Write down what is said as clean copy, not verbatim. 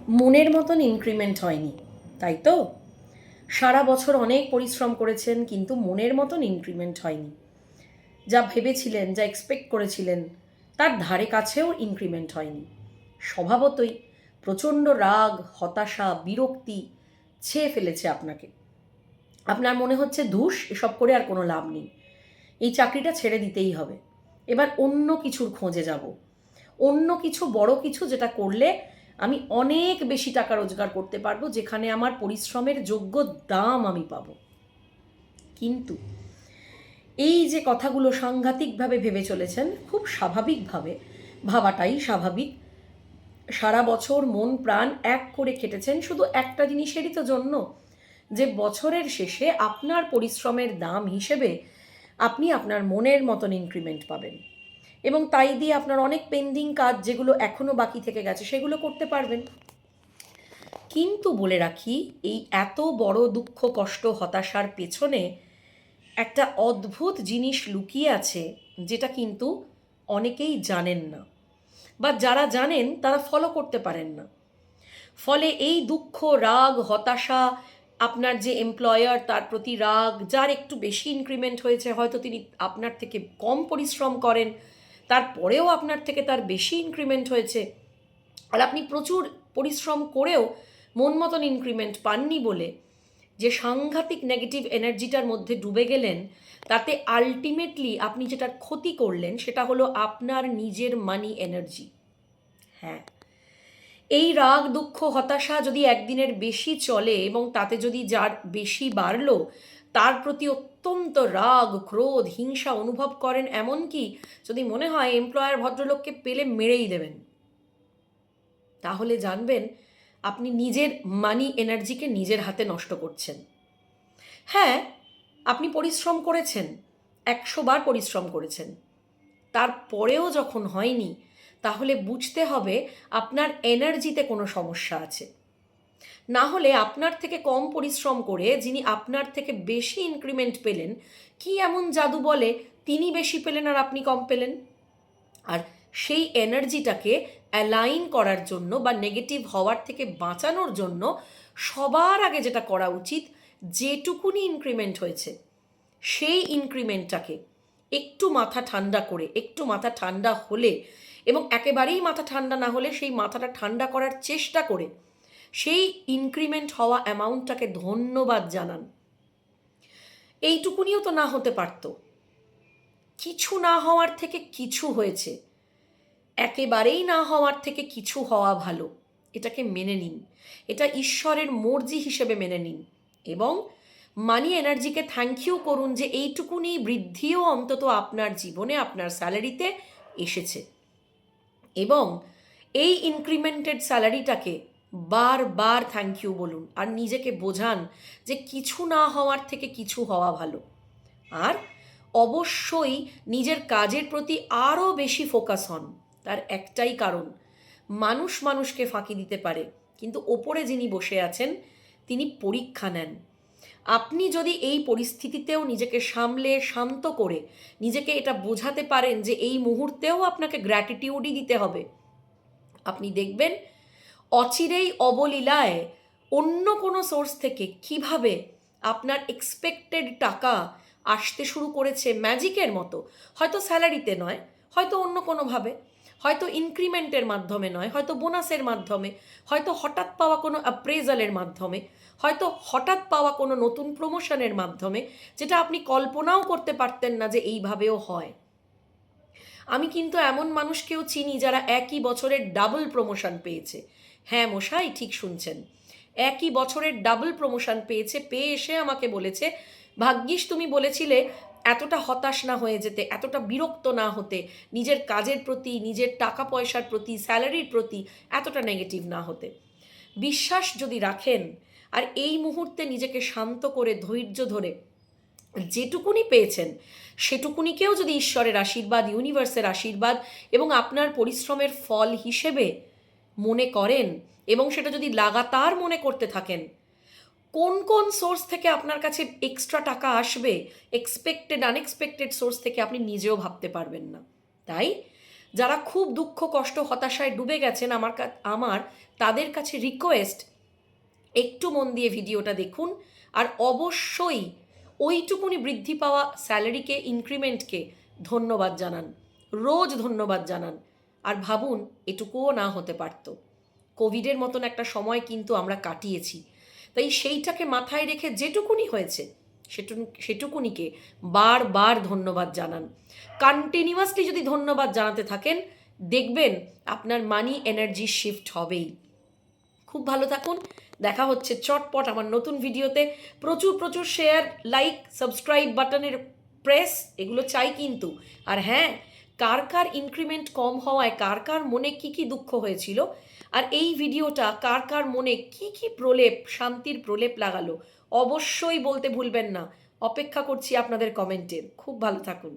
মনের মতন ইনক্রিমেন্ট হয়নি, তাই তো? সারা বছর অনেক পরিশ্রম করেছেন, কিন্তু মনের মতন ইনক্রিমেন্ট হয়নি। যা ভেবেছিলেন, যা এক্সপেক্ট করেছিলেন, তার ধারে কাছেও ইনক্রিমেন্ট হয়নি। স্বভাবতই প্রচণ্ড রাগ, হতাশা, বিরক্তি ছেয়ে ফেলেছে আপনাকে। আপনার মনে হচ্ছে ধুস, এসব করে আর কোনো লাভ নেই, এই চাকরিটা ছেড়ে দিতেই হবে, এবার অন্য কিছুর খোঁজে যাব, অন্য কিছু, বড় কিছু, যেটা করলে আমি অনেক বেশি টাকা রোজগার করতে পারবো, যেখানে আমার পরিশ্রমের যোগ্য দাম আমি পাবো। কিন্তু এই যে কথাগুলো সাংঘাতিকভাবে ভেবে চলেছেন, খুব স্বাভাবিকভাবে ভাবাটাই স্বাভাবিক। সারা বছর মন প্রাণ এক করে খেটেছেন শুধু একটা জিনিসেরই তো জন্য, যে বছরের শেষে আপনার পরিশ্রমের দাম হিসেবে আপনি আপনার মনের মতন ইনক্রিমেন্ট পাবেন, এবং তাই দিয়ে আপনার অনেক পেন্ডিং কাজ যেগুলো এখনও বাকি থেকে গেছে সেগুলো করতে পারবেন। কিন্তু বলে রাখি, এই এত বড় দুঃখ, কষ্ট, হতাশার পেছনে একটা অদ্ভুত জিনিস লুকিয়ে আছে, যেটা কিন্তু অনেকেই জানেন না, বা যারা জানেন তারা ফলো করতে পারেন না। ফলে এই দুঃখ, রাগ, হতাশা, আপনার যে এমপ্লয়ার তার প্রতি রাগ, যার একটু বেশি ইনক্রিমেন্ট হয়েছে, হয়তো তিনি আপনার থেকে কম পরিশ্রম করেন, তারপরেও আপনার থেকে তার বেশি ইনক্রিমেন্ট হয়েছে, আর আপনি প্রচুর পরিশ্রম করেও মন মতন ইনক্রিমেন্ট পাননি বলে যে সাংঘাতিক নেগেটিভ এনার্জিটার মধ্যে ডুবে গেলেন, তাতে আলটিমেটলি আপনি যেটার ক্ষতি করলেন সেটা হলো আপনার নিজের মানি এনার্জি। হ্যাঁ, এই রাগ, দুঃখ, হতাশা যদি একদিনের বেশি চলে এবং তাতে যদি যার বেশি বাড়লো, তার প্রতি অত্যন্ত রাগ, ক্রোধ, হিংসা অনুভব করেন, এমনকি যদি মনে হয় এমপ্লয়ার ভদ্রলোককে পেলে মেরেই দেবেন, তাহলে জানবেন আপনি নিজের মানি এনার্জিকে নিজের হাতে নষ্ট করছেন। হ্যাঁ, আপনি পরিশ্রম করেছেন, 100 বার পরিশ্রম করেছেন, তারপরেও যখন হয়নি, তাহলে বুঝতে হবে আপনার এনার্জিতে কোনো সমস্যা আছে। না হলে আপনার থেকে কম পরিশ্রম করে যিনি আপনার থেকে বেশি ইনক্রিমেন্ট পেলেন, কি এমন জাদু বলে তিনি বেশি পেলেন আর আপনি কম পেলেন? আর সেই এনার্জিটাকে অ্যালাইন করার জন্য বা নেগেটিভ হওয়ার থেকে বাঁচানোর জন্য সবার আগে যেটা করা উচিত, যেটুকুনি ইনক্রিমেন্ট হয়েছে সেই ইনক্রিমেন্টটাকে একটু মাথা ঠান্ডা করে, একটু মাথা ঠান্ডা হলে, এবং একেবারেই মাথা ঠান্ডা না হলে সেই মাথাটা ঠান্ডা করার চেষ্টা করে সেই ইনক্রিমেন্ট হওয়া অ্যামাউন্টটাকে ধন্যবাদ জানান। এইটুকুনিও তো না হতে পারতো। কিছু না হওয়ার থেকে কিছু হয়েছে, একেবারেই না হওয়ার থেকে কিছু হওয়া ভালো, এটাকে মেনে নিন, এটা ঈশ্বরের মর্জি হিসেবে মেনে নিন, এবং মানি এনার্জিকে থ্যাংক ইউ করুন যে এইটুকুনি বৃদ্ধিও অন্তত আপনার জীবনে, আপনার স্যালারিতে এসেছে। এবং এই ইনক্রিমেন্টেড স্যালারিটাকে বারবার থ্যাংক ইউ বলুন, আর নিজেকে বোঝান যে কিছু না হওয়ার থেকে কিছু হওয়া ভালো। আর অবশ্যই নিজের কাজের প্রতি আরও বেশি ফোকাস হন। তার একটাই কারণ, মানুষ মানুষকে ফাঁকি দিতে পারে, কিন্তু ওপরে যিনি বসে আছেন তিনি পরীক্ষা নেন। আপনি যদি এই পরিস্থিতিতেও নিজেকে সামলে, শান্ত করে নিজেকে এটা বোঝাতে পারেন যে এই মুহূর্তেও আপনাকে গ্র্যাটিটিউডই দিতে হবে, আপনি দেখবেন অচিরেই অবলীলায় অন্য কোনো সোর্স থেকে কিভাবে আপনার এক্সপেক্টেড টাকা আসতে শুরু করেছে ম্যাজিকের মতো। হয়তো স্যালারিতে নয়, হয়তো অন্য কোনোভাবে, হয়তো ইনক্রিমেন্টের মাধ্যমে নয়, হয়তো বোনাসের মাধ্যমে, হয়তো হঠাৎ পাওয়া কোনো অ্যাপ্রেজালের মাধ্যমে, হয়তো হঠাৎ পাওয়া কোনো নতুন প্রমোশনের মাধ্যমে, যেটা আপনি কল্পনাও করতে পারতেন না যে এইভাবেও হয়। আমি কিন্তু এমন মানুষকেও চিনি যারা একই বছরের ডাবল প্রমোশন পেয়েছে। হ্যাঁ মশাই, ঠিক শুনছেন, একই বছরের ডাবল প্রমোশন পেয়েছে, পেয়ে এসে আমাকে বলেছে, ভাগ্যিস তুমি বলেছিলে এতটা হতাশ না হয়ে যেতে, এতটা বিরক্ত না হতে, নিজের কাজের প্রতি, নিজের টাকা পয়সার প্রতি, স্যালারির প্রতি এতটা নেগেটিভ না হতে। বিশ্বাস যদি রাখেন আর এই মুহূর্তে নিজেকে শান্ত করে ধৈর্য ধরে যেটুকুনি পেয়েছেন সেটুকুনিকেও যদি ঈশ্বরের আশীর্বাদ, ইউনিভার্সের আশীর্বাদ এবং আপনার পরিশ্রমের ফল হিসেবে মনে করেন, এবং সেটা যদি লাগাতার মনে করতে থাকেন, কোন কোন সোর্স থেকে আপনার কাছে এক্সট্রা টাকা আসবে, এক্সপেক্টেড আনএক্সপেক্টেড সোর্স থেকে আপনি নিজেও ভাবতে পারবেন না। তাই যারা খুব দুঃখ কষ্ট হতাশায় ডুবে গেছেন, আমার তাদের কাছে রিকোয়েস্ট, একটু মন দিয়ে ভিডিওটা দেখুন আর অবশ্যই ওইটুকুনি বৃদ্ধি পাওয়া স্যালারিকে, ইনক্রিমেন্টকে ধন্যবাদ জানান, রোজ ধন্যবাদ জানান। আর ভাবুন এটুকুও না হতে পারত। কোভিডের মতন একটা সময় কিন্তু আমরা কাটিয়েছি, তাই সেইটাকে মাথায় রেখে যেটুকুনি হয়েছে সেটুকুনিকে বারবার ধন্যবাদ জানান। কন্টিনিউয়াসলি যদি ধন্যবাদ জানাতে থাকেন, দেখবেন আপনার মানি এনার্জি শিফট হবেই। খুব ভালো থাকুন, দেখা হচ্ছে চটপট আমার নতুন ভিডিওতে। প্রচুর প্রচুর শেয়ার, লাইক, সাবস্ক্রাইব বাটনের প্রেস এগুলো চাই কিন্তু। আর হ্যাঁ, কার কার ইনক্রিমেন্ট কম হওয়ায় কার কার মনে কি কি দুঃখ হয়েছিল, আর এই ভিডিওটা কার কার মনে কি কি প্রলেপ, শান্তির প্রলেপ লাগালো, অবশ্যই বলতে ভুলবেন না। অপেক্ষা করছি আপনাদের কমেন্টের। খুব ভালো থাকুন।